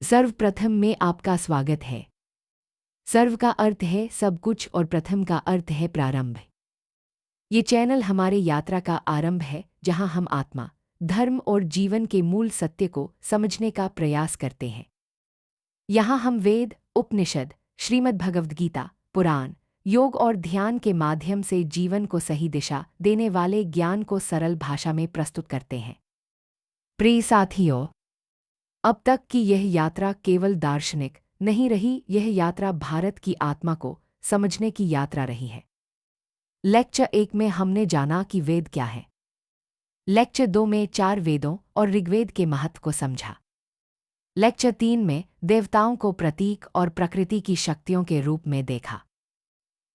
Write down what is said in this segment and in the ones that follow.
सर्वप्रथम में आपका स्वागत है। सर्व का अर्थ है सब कुछ और प्रथम का अर्थ है प्रारंभ। ये चैनल हमारे यात्रा का आरंभ है जहां हम आत्मा, धर्म और जीवन के मूल सत्य को समझने का प्रयास करते हैं। यहाँ हम वेद, उपनिषद, श्रीमद् भगवद गीता, पुराण, योग और ध्यान के माध्यम से जीवन को सही दिशा देने वाले ज्ञान को सरल भाषा में प्रस्तुत करते हैं। प्रिय साथियों, अब तक की यह यात्रा केवल दार्शनिक नहीं रही, यह यात्रा भारत की आत्मा को समझने की यात्रा रही है। लेक्चर 1 में हमने जाना कि वेद क्या है। लेक्चर 2 में 4 वेदों और ऋग्वेद के महत्व को समझा। लेक्चर 3 में देवताओं को प्रतीक और प्रकृति की शक्तियों के रूप में देखा।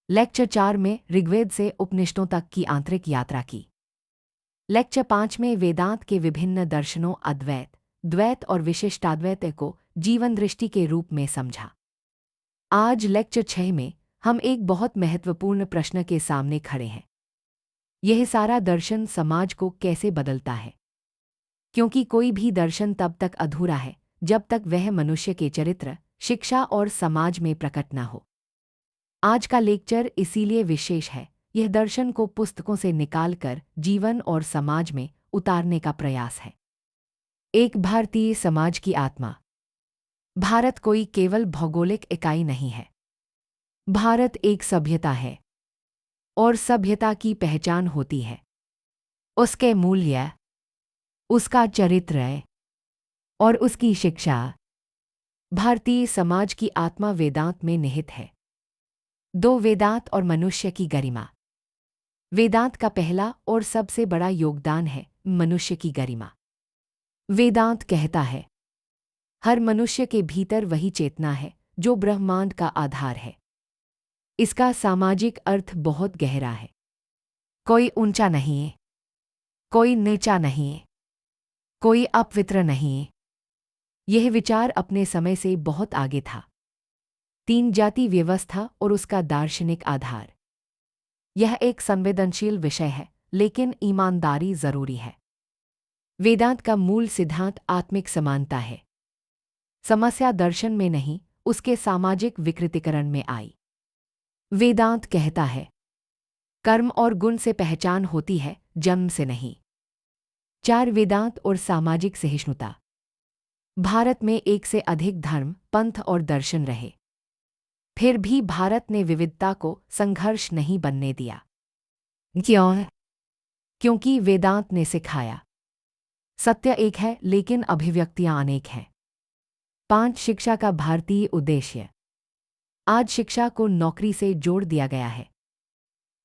लेक्चर 4 में ऋग्वेद से उपनिषदों तक की आंतरिक यात्रा की। लेक्चर 5 में वेदांत के विभिन्न दर्शनों अद्वैत, द्वैत और विशिष्टाद्वैत को जीवन दृष्टि के रूप में समझा। आज लेक्चर 6 में हम एक बहुत महत्वपूर्ण प्रश्न के सामने खड़े हैं। यह सारा दर्शन समाज को कैसे बदलता है? क्योंकि कोई भी दर्शन तब तक अधूरा है जब तक वह मनुष्य के चरित्र, शिक्षा और समाज में प्रकट न हो। आज का लेक्चर इसीलिए विशेष है। यह दर्शन को पुस्तकों से निकालकर जीवन और समाज में उतारने का प्रयास है। एक भारतीय समाज की आत्मा। भारत कोई केवल भौगोलिक इकाई नहीं है। भारत एक सभ्यता है और सभ्यता की पहचान होती है उसके मूल्य, उसका चरित्र और उसकी शिक्षा। भारतीय समाज की आत्मा वेदांत में निहित है। 2 वेदांत और मनुष्य की गरिमा। वेदांत का पहला और सबसे बड़ा योगदान है मनुष्य की गरिमा। वेदांत कहता है हर मनुष्य के भीतर वही चेतना है जो ब्रह्मांड का आधार है। इसका सामाजिक अर्थ बहुत गहरा है। कोई ऊंचा नहीं है, कोई नीचा नहीं है, कोई अपवित्र नहीं है। यह विचार अपने समय से बहुत आगे था। 3 जाति व्यवस्था और उसका दार्शनिक आधार। यह एक संवेदनशील विषय है, लेकिन ईमानदारी जरूरी है। वेदांत का मूल सिद्धांत आत्मिक समानता है। समस्या दर्शन में नहीं, उसके सामाजिक विकृतीकरण में आई। वेदांत कहता है कर्म और गुण से पहचान होती है, जन्म से नहीं। 4 वेदांत और सामाजिक सहिष्णुता। भारत में 1 से अधिक धर्म, पंथ और दर्शन रहे, फिर भी भारत ने विविधता को संघर्ष नहीं बनने दिया। क्यों? क्योंकि वेदांत ने सिखाया सत्य एक है लेकिन अभिव्यक्तियां अनेक हैं। 5 शिक्षा का भारतीय उद्देश्य। आज शिक्षा को नौकरी से जोड़ दिया गया है,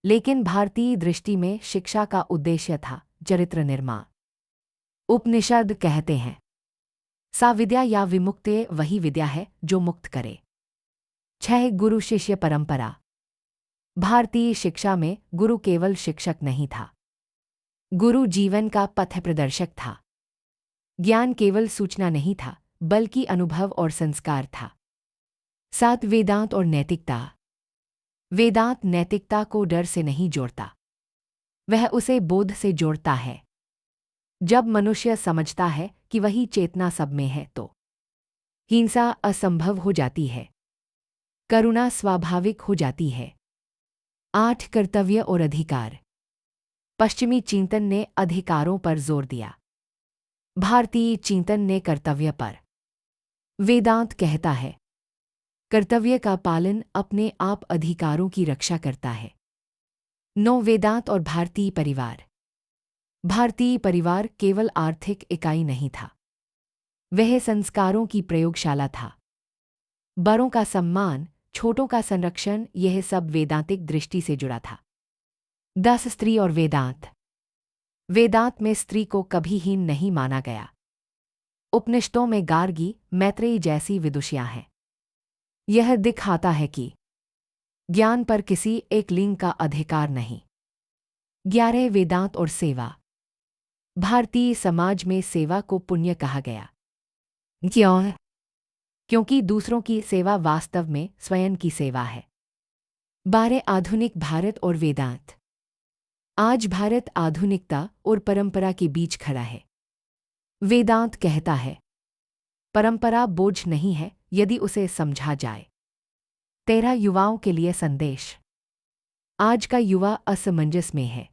लेकिन भारतीय दृष्टि में शिक्षा का उद्देश्य था चरित्र निर्माण। उपनिषद कहते हैं सा विद्या या विमुक्ते वही विद्या है जो मुक्त करे। 6 गुरु शिष्य परंपरा। भारतीय शिक्षा में गुरु केवल शिक्षक नहीं था, गुरु जीवन का पथ प्रदर्शक था। ज्ञान केवल सूचना नहीं था, बल्कि अनुभव और संस्कार था। 7 वेदांत और नैतिकता। वेदांत नैतिकता को डर से नहीं जोड़ता, वह उसे बोध से जोड़ता है। जब मनुष्य समझता है कि वही चेतना सब में है तो हिंसा असंभव हो जाती है, करुणा स्वाभाविक हो जाती है। 8 कर्तव्य और अधिकार। पश्चिमी चिंतन ने अधिकारों पर जोर दिया, भारतीय चिंतन ने कर्तव्य पर। वेदांत कहता है कर्तव्य का पालन अपने आप अधिकारों की रक्षा करता है। 9 वेदांत और भारतीय परिवार। भारतीय परिवार केवल आर्थिक इकाई नहीं था, वह संस्कारों की प्रयोगशाला था। बड़ों का सम्मान, छोटों का संरक्षण, यह सब वैदांतिक दृष्टि से जुड़ा था। 10 स्त्री और वेदांत। वेदांत में स्त्री को कभी हीन नहीं माना गया। उपनिषदों में गार्गी, मैत्रेयी जैसी विदुषियां हैं। यह दिखाता है कि ज्ञान पर किसी एक लिंग का अधिकार नहीं। 11 वेदांत और सेवा। भारतीय समाज में सेवा को पुण्य कहा गया। क्यों? क्योंकि दूसरों की सेवा वास्तव में स्वयं की सेवा है। 12 आधुनिक भारत और वेदांत। आज भारत आधुनिकता और परंपरा के बीच खड़ा है। वेदांत कहता है परंपरा बोझ नहीं है यदि उसे समझा जाए। 13 युवाओं के लिए संदेश। आज का युवा असमंजस में है।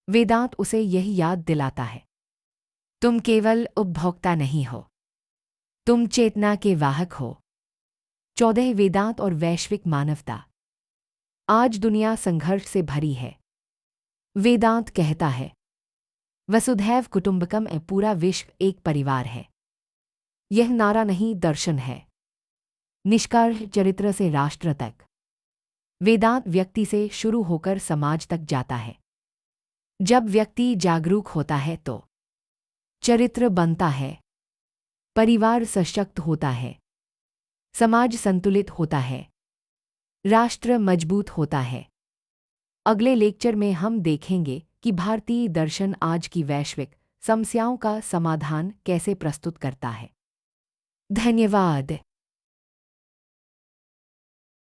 वेदांत उसे यही याद दिलाता है, तुम केवल उपभोक्ता नहीं हो, तुम चेतना के वाहक हो। 14 वेदांत और वैश्विक मानवता। आज दुनिया संघर्ष से भरी है। वेदांत कहता है, वसुधैव कुटुंबकम है, पूरा विश्व एक परिवार है। यह नारा नहीं, दर्शन है। निष्कर्ष, चरित्र से राष्ट्र तक। वेदांत व्यक्ति से शुरू होकर समाज तक जाता है। जब व्यक्ति जागरूक होता है तो चरित्र बनता है, परिवार सशक्त होता है, समाज संतुलित होता है, राष्ट्र मजबूत होता है। अगले लेक्चर में हम देखेंगे कि भारतीय दर्शन आज की वैश्विक समस्याओं का समाधान कैसे प्रस्तुत करता है। धन्यवाद।